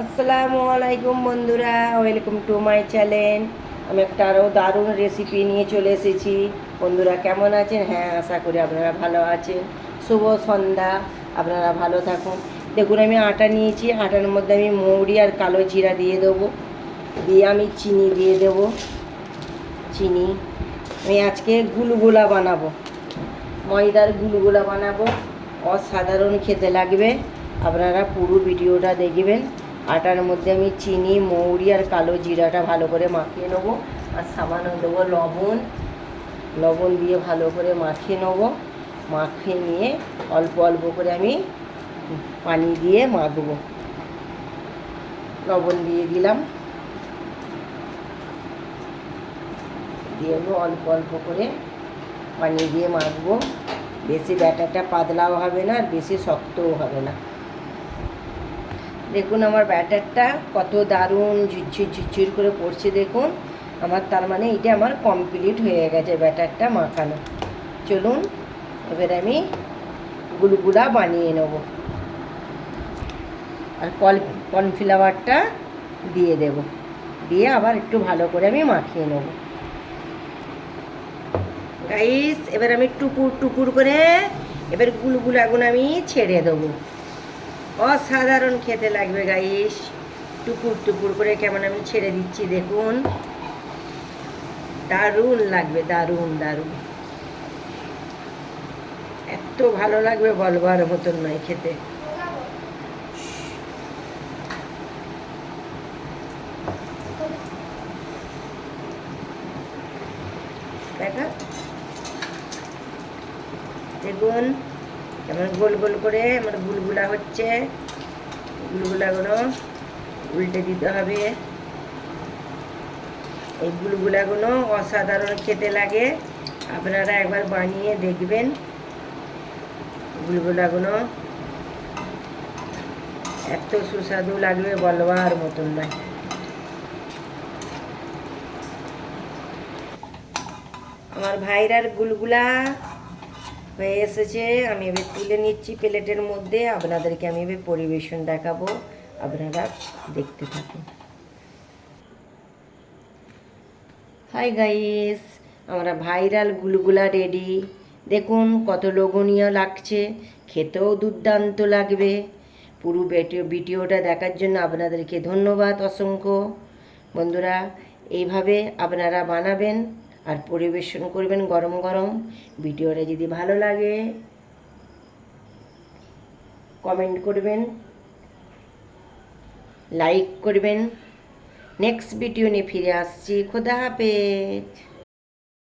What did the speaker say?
আসসালামু আলাইকুম বন্ধুরা, ওয়েলকাম টু মাই চ্যানেল। আমি একটা আরও দারুণ রেসিপি নিয়ে চলে এসেছি। বন্ধুরা কেমন আছেন? হ্যাঁ, আশা করি আপনারা ভালো আছেন। শুভ সন্ধ্যা, আপনারা ভালো থাকুন। দেখুন, আমি আটা নিয়েছি। আটার মধ্যে আমি মৌরি আর কালো জিরা দিয়ে দেবো, দিয়ে আমি চিনি দিয়ে দেবো। চিনি আমি আজকে গুলগুলা বানাবো, ময়দার গুলগুলা বানাবো। অসাধারণ খেতে লাগবে, আপনারা পুরো ভিডিওটা দেখবেন। আটার মধ্যে আমি চিনি, মৌরি আর কালো জিরাটা ভালো করে মাখিয়ে নেবো, আর সামান্য দেবো লবণ। লবণ দিয়ে ভালো করে মাখিয়ে নেবো। মাখিয়ে নিয়ে অল্প অল্প করে আমি পানি দিয়ে মাখবো। লবণ দিয়ে দিলাম, দিয়ে অল্প অল্প করে পানি দিয়ে মাখবো। বেশি ব্যাটারটা পাতলাও হবে না, আর বেশি শক্তও হবে না। দেখুন আমার ব্যাটারটা কত দারুণ ঝুরঝুর ঝুরঝুর করে পড়ছে। দেখুন আমার, তার মানে এটা আমার কমপ্লিট হয়ে গেছে ব্যাটারটা মাখানো। চলুন এবার আমি গুলগুলা বানিয়ে নেব, আর কর্নফ্লাওয়ারটা দিয়ে দেব, দিয়ে আবার একটু ভালো করে আমি মাখিয়ে নেব। গাইস, এবার আমি টুকুর টুকুর করে এবার গুলগুলাগুলো আমি ছেড়ে দেবো। অসাধারণ খেতে লাগবে গাইস। টুকুর টুকুর করে কেমন আমি ছেড়ে দিচ্ছি দেখুন, দারুণ লাগবে, দারুণ দারুণ। এত ভালো লাগবে বলবার মতন নয় খেতে। দেখা দেখুন কেমন গোল গোল করে আমার গুলগুলা হচ্ছে। গুলগুলাগুলো উল্টে দিতে হবে। এই গুলগুলাগুলো অসাধারণ খেতে লাগে, আপনারা একবার বানিয়ে দেখবেন। গুলগুলাগুলো এত সুস্বাদু লাগবে বলবার মতন নয়। আমার ভাইরার গুলগুলা হয়ে এসেছে, আমি এবার তুলে নিচ্ছি প্লেটের মধ্যে। আপনাদেরকে আমি এবার পরিবেশন দেখাবো, আপনারা দেখতে থাকুন। হাই গাইস, আমরা ভাইরাল গুলগুলা রেডি। দেখুন কত লোভনীয় লাগছে, খেতেও দুর্দান্ত লাগবে। পুরো ভিডিওটা দেখার জন্য আপনাদেরকে ধন্যবাদ অসংখ্য। বন্ধুরা এইভাবে আপনারা বানাবেন আর পরিবেশন করবেন গরম গরম। ভিডিওটা যদি ভালো লাগে কমেন্ট করবেন, লাইক করবেন। নেক্সট ভিডিও নিয়ে ফিরে আসছি। খোদা হাফেজ।